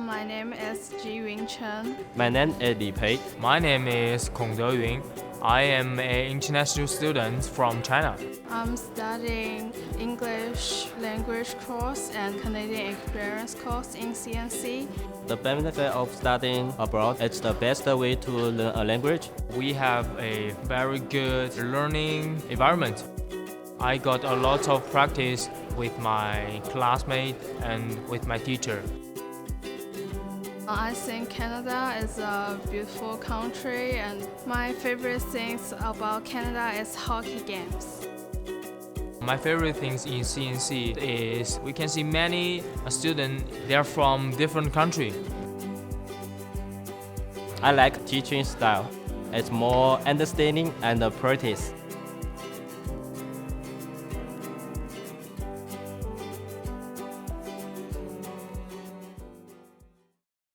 My name is Ji Yun Chen. My name is Li Pei. My name is Kong Deyun. I am an international student from China. I'm studying English language course and Canadian experience course in CNC. The benefit of studying abroad is the best way to learn a language. We have a very good learning environment. I got a lot of practice with my classmates and with my teacher. I think Canada is a beautiful country, and my favorite things about Canada is hockey games. My favorite things in CNC is we can see many students, they are from different countries. I like teaching style. It's more understanding and practice.